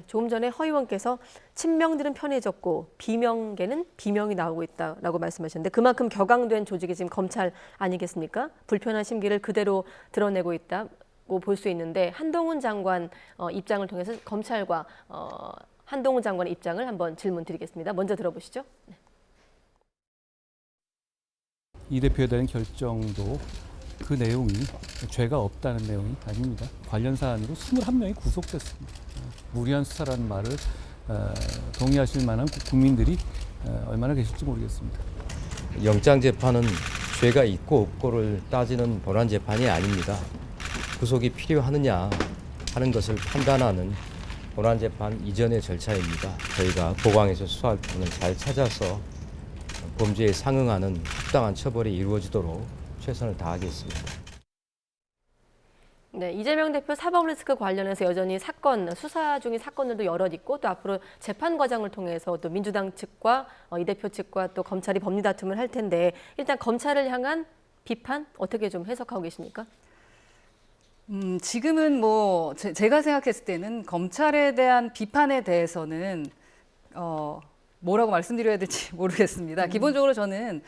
조금 전에 허 의원께서 친명들은 편해졌고 비명계는 비명이 나오고 있다라고 말씀하셨는데 그만큼 격앙된 조직이 지금 검찰 아니겠습니까? 불편한 심기를 그대로 드러내고 있다고 볼 수 있는데 한동훈 장관 입장을 통해서 검찰과 한동훈 장관의 입장을 한번 질문 드리겠습니다. 먼저 들어보시죠. 네. 이 대표에 대한 결정도 그 내용이 죄가 없다는 내용이 아닙니다. 관련 사안으로 21명이 구속됐습니다. 무리한 수사라는 말을 동의하실 만한 국민들이 얼마나 계실지 모르겠습니다. 영장재판은 죄가 있고 없고를 따지는 본안재판이 아닙니다. 구속이 필요하느냐 하는 것을 판단하는 본안재판 이전의 절차입니다. 저희가 보강에서 수사할 부분을 잘 찾아서 범죄에 상응하는 합당한 처벌이 이루어지도록 최선을 다하겠습니다. 네, 이재명 대표 사법 리스크 관련해서 여전히 수사 중인 사건들도 여럿 있고 또 앞으로 재판 과정을 통해서 또 민주당 측과 이 대표 측과 또 검찰이 법리 다툼을 할 텐데 일단 검찰을 향한 비판 어떻게 좀 해석하고 계십니까? 지금은 뭐 제가 생각했을 때는 검찰에 대한 비판에 대해서는 뭐라고 말씀드려야 될지 모르겠습니다. 기본적으로 저는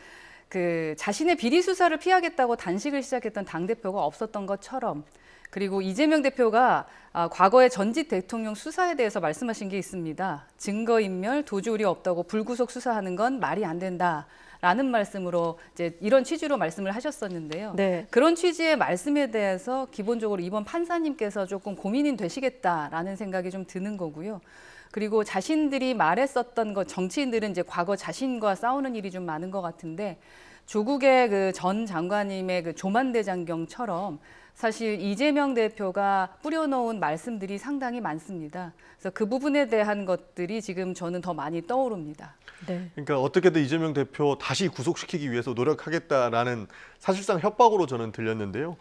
그 자신의 비리 수사를 피하겠다고 단식을 시작했던 당대표가 없었던 것처럼 그리고 이재명 대표가 과거의 전직 대통령 수사에 대해서 말씀하신 게 있습니다. 증거인멸, 도주우리 없다고 불구속 수사하는 건 말이 안 된다라는 말씀으로 이제 이런 취지로 말씀을 하셨었는데요. 네. 그런 취지의 말씀에 대해서 기본적으로 이번 판사님께서 조금 고민이 되시겠다라는 생각이 좀 드는 거고요. 그리고 자신들이 말했었던 것, 정치인들은 이제 과거 자신과 싸우는 일이 좀 많은 것 같은데 조국의 그 전 장관님의 그 조만대장경처럼 사실 이재명 대표가 뿌려놓은 말씀들이 상당히 많습니다. 그래서 그 부분에 대한 것들이 지금 저는 더 많이 떠오릅니다. 네. 그러니까 어떻게든 이재명 대표 다시 구속시키기 위해서 노력하겠다라는 사실상 협박으로 저는 들렸는데요.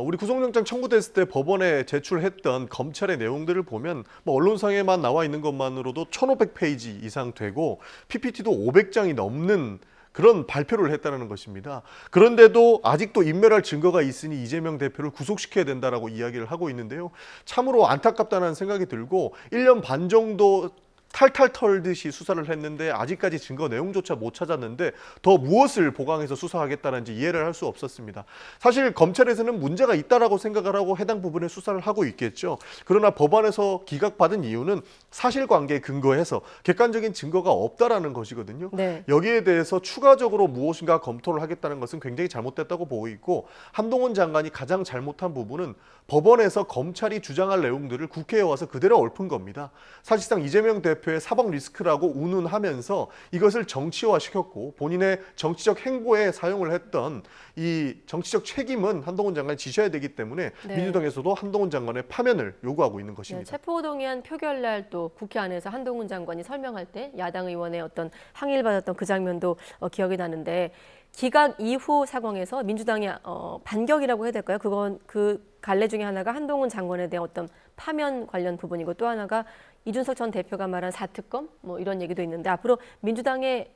우리 구속영장 청구됐을 때 법원에 제출했던 검찰의 내용들을 보면 뭐 언론상에만 나와 있는 것만으로도 1,500페이지 이상 되고 PPT도 500장이 넘는 그런 발표를 했다는 것입니다. 그런데도 아직도 인멸할 증거가 있으니 이재명 대표를 구속시켜야 된다라고 이야기를 하고 있는데요. 참으로 안타깝다는 생각이 들고 1년 반 정도 탈탈 털듯이 수사를 했는데 아직까지 증거 내용조차 못 찾았는데 더 무엇을 보강해서 수사하겠다는지 이해를 할 수 없었습니다. 사실 검찰에서는 문제가 있다라고 생각을 하고 해당 부분에 수사를 하고 있겠죠. 그러나 법원에서 기각받은 이유는 사실관계에 근거해서 객관적인 증거가 없다라는 것이거든요. 네. 여기에 대해서 추가적으로 무엇인가 검토를 하겠다는 것은 굉장히 잘못됐다고 보고 있고 한동훈 장관이 가장 잘못한 부분은 법원에서 검찰이 주장할 내용들을 국회에 와서 그대로 엎은 겁니다. 사실상 이재명 대표의 사법 리스크라고 운운하면서 이것을 정치화시켰고 본인의 정치적 행보에 사용을 했던 이 정치적 책임은 한동훈 장관이 지셔야 되기 때문에 네. 민주당에서도 한동훈 장관의 파면을 요구하고 있는 네, 것입니다. 체포동의안 표결날 또 국회 안에서 한동훈 장관이 설명할 때 야당 의원의 어떤 항의를 받았던 그 장면도 기억이 나는데 기각 이후 상황에서 민주당의 반격이라고 해야 될까요? 그건 그 갈래 중에 하나가 한동훈 장관에 대한 어떤 파면 관련 부분이고 또 하나가 이준석 전 대표가 말한 4특검 뭐 이런 얘기도 있는데 앞으로 민주당의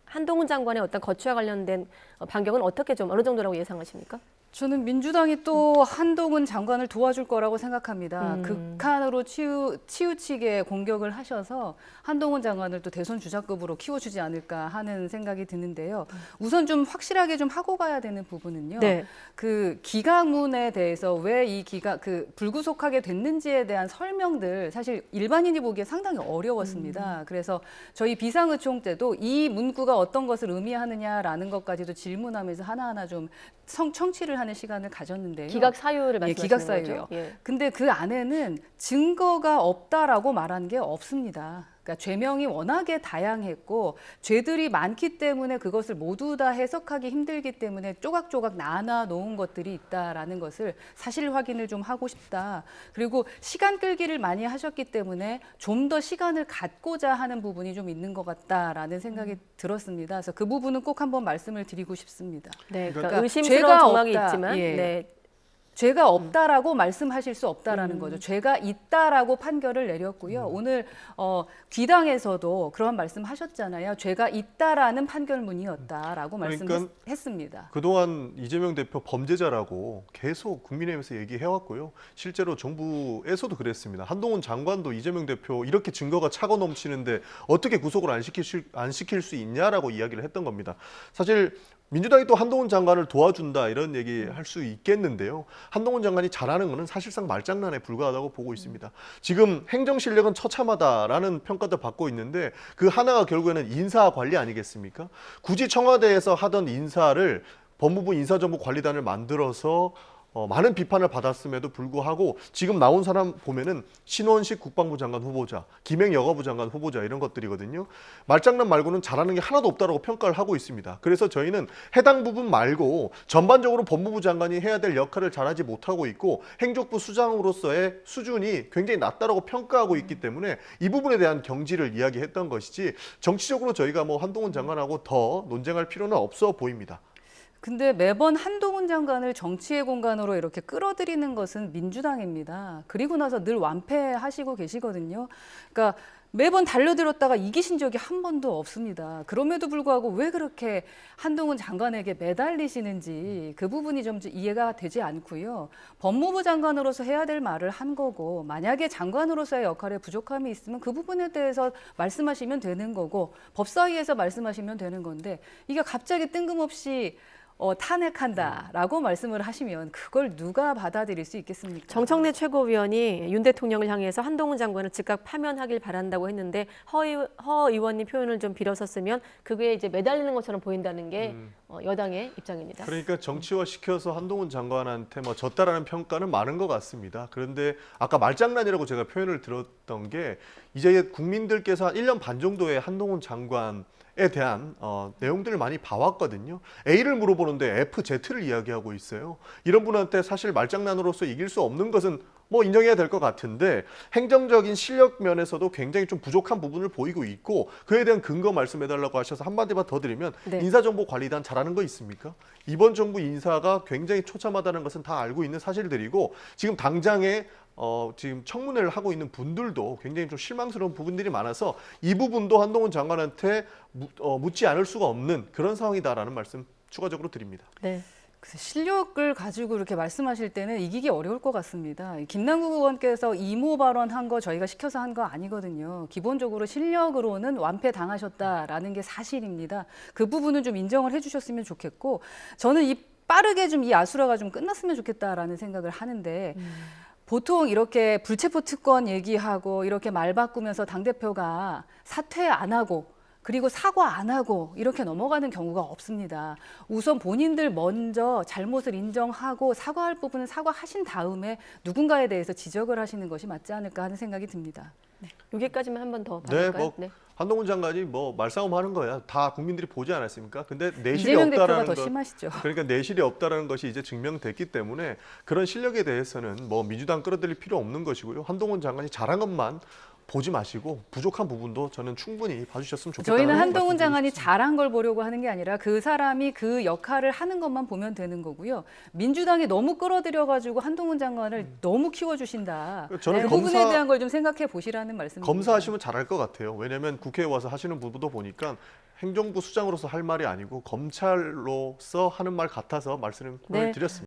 한동훈 장관의 어떤 거취와 관련된 반격은 어떻게 좀 어느 정도라고 예상하십니까? 저는 민주당이 또 한동훈 장관을 도와줄 거라고 생각합니다. 극한으로 치우치게 공격을 하셔서 한동훈 장관을 또 대선 주자급으로 키워주지 않을까 하는 생각이 드는데요. 우선 좀 확실하게 좀 하고 가야 되는 부분은요. 네. 그 기각문에 대해서 왜 이 불구속하게 됐는지에 대한 설명들 사실 일반인이 보기에 상당히 어려웠습니다. 그래서 저희 비상의총 때도 이 문구가 어떤 것을 의미하느냐라는 것까지도 질문하면서 하나하나 좀 청취를 하는 시간을 가졌는데요. 기각 사유를 말씀하시는 기각 사유요. 거죠? 예. 근데 그 안에는 증거가 없다라고 말한 게 없습니다. 그러니까 죄명이 워낙에 다양했고 죄들이 많기 때문에 그것을 모두 다 해석하기 힘들기 때문에 조각조각 나눠 놓은 것들이 있다라는 것을 사실 확인을 좀 하고 싶다. 그리고 시간 끌기를 많이 하셨기 때문에 좀 더 시간을 갖고자 하는 부분이 좀 있는 것 같다라는 생각이 들었습니다. 그래서 그 부분은 꼭 한번 말씀을 드리고 싶습니다. 네, 그러니까 그러니까 의심스러운 죄가 정황이 없다. 있지만 예. 네. 죄가 없다라고 말씀하실 수 없다라는 거죠. 죄가 있다라고 판결을 내렸고요. 오늘 귀당에서도 그런 말씀하셨잖아요. 죄가 있다라는 판결문이었다라고 그러니까 말씀했습니다. 그동안 이재명 대표 범죄자라고 계속 국민의힘에서 얘기해왔고요. 실제로 정부에서도 그랬습니다. 한동훈 장관도 이재명 대표 이렇게 증거가 차고 넘치는데 어떻게 구속을 안 시킬 수 있냐라고 이야기를 했던 겁니다. 사실 민주당이 또 한동훈 장관을 도와준다 이런 얘기 할 수 있겠는데요. 한동훈 장관이 잘하는 것은 사실상 말장난에 불과하다고 보고 있습니다. 지금 행정 실력은 처참하다라는 평가도 받고 있는데 그 하나가 결국에는 인사 관리 아니겠습니까? 굳이 청와대에서 하던 인사를 법무부 인사정보관리단을 만들어서 많은 비판을 받았음에도 불구하고 지금 나온 사람 보면은 신원식 국방부 장관 후보자, 김행 여가부 장관 후보자 이런 것들이거든요. 말장난 말고는 잘하는 게 하나도 없다라고 평가를 하고 있습니다. 그래서 저희는 해당 부분 말고 전반적으로 법무부 장관이 해야 될 역할을 잘하지 못하고 있고 행정부 수장으로서의 수준이 굉장히 낮다라고 평가하고 있기 때문에 이 부분에 대한 경지를 이야기했던 것이지 정치적으로 저희가 뭐 한동훈 장관하고 더 논쟁할 필요는 없어 보입니다. 근데 매번 한동훈 장관을 정치의 공간으로 이렇게 끌어들이는 것은 민주당입니다. 그리고 나서 늘 완패하시고 계시거든요. 그러니까 매번 달려들었다가 이기신 적이 한 번도 없습니다. 그럼에도 불구하고 왜 그렇게 한동훈 장관에게 매달리시는지 그 부분이 좀 이해가 되지 않고요. 법무부 장관으로서 해야 될 말을 한 거고 만약에 장관으로서의 역할에 부족함이 있으면 그 부분에 대해서 말씀하시면 되는 거고 법사위에서 말씀하시면 되는 건데 이게 갑자기 뜬금없이 탄핵한다라고 말씀을 하시면 그걸 누가 받아들일 수 있겠습니까? 정청래 최고위원이 윤 대통령을 향해서 한동훈 장관을 즉각 파면하길 바란다고 했는데 허 의원님 표현을 좀 빌어섰으면 그게 이제 매달리는 것처럼 보인다는 게 여당의 입장입니다. 그러니까 정치화 시켜서 한동훈 장관한테 뭐 졌다라는 평가는 많은 것 같습니다. 그런데 아까 말장난이라고 제가 표현을 들었던 게 이제 국민들께서 한 1년 반 정도의 한동훈 장관에 대한 내용들을 많이 봐왔거든요. A를 물어보는데 F, Z를 이야기하고 있어요. 이런 분한테 사실 말장난으로서 이길 수 없는 것은 뭐 인정해야 될 것 같은데 행정적인 실력 면에서도 굉장히 좀 부족한 부분을 보이고 있고 그에 대한 근거 말씀해달라고 하셔서 한마디만 더 드리면 네. 인사정보관리단 잘하는 거 있습니까? 이번 정부 인사가 굉장히 처참하다는 것은 다 알고 있는 사실들이고 지금 당장에 지금 청문회를 하고 있는 분들도 굉장히 좀 실망스러운 부분들이 많아서 이 부분도 한동훈 장관한테 묻지 않을 수가 없는 그런 상황이다라는 말씀 추가적으로 드립니다. 네. 그래서 실력을 가지고 이렇게 말씀하실 때는 이기기 어려울 것 같습니다. 김남국 의원께서 이모 발언한 거 저희가 시켜서 한 거 아니거든요. 기본적으로 실력으로는 완패 당하셨다라는 게 사실입니다. 그 부분은 좀 인정을 해주셨으면 좋겠고 저는 빠르게 좀 이 아수라가 좀 끝났으면 좋겠다라는 생각을 하는데 보통 이렇게 불체포 특권 얘기하고 이렇게 말 바꾸면서 당대표가 사퇴 안 하고 그리고 사과 안 하고 이렇게 넘어가는 경우가 없습니다. 우선 본인들 먼저 잘못을 인정하고 사과할 부분은 사과하신 다음에 누군가에 대해서 지적을 하시는 것이 맞지 않을까 하는 생각이 듭니다. 네. 여기까지만 한 번 더 네, 봐볼까요? 뭐 한동훈 장관이 뭐 말싸움 하는 거야. 다 국민들이 보지 않았습니까? 근데 내실이 이재명 대표가 없다라는 더 것. 심하시죠. 그러니까 내실이 없다라는 것이 이제 증명됐기 때문에 그런 실력에 대해서는 뭐 민주당 끌어들일 필요 없는 것이고요. 한동훈 장관이 잘한 것만 보지 마시고 부족한 부분도 저는 충분히 봐주셨으면 좋겠다. 저희는 한동훈 장관이 잘한 걸 보려고 하는 게 아니라 그 사람이 그 역할을 하는 것만 보면 되는 거고요. 민주당이 너무 끌어들여가지고 한동훈 장관을 너무 키워주신다. 저는 그 부분에 대한 걸 좀 생각해 보시라는 말씀입니다. 검사하시면 잘할 것 같아요. 왜냐하면 국회에 와서 하시는 부분도 보니까 행정부 수장으로서 할 말이 아니고 검찰로서 하는 말 같아서 말씀을 네. 드렸습니다.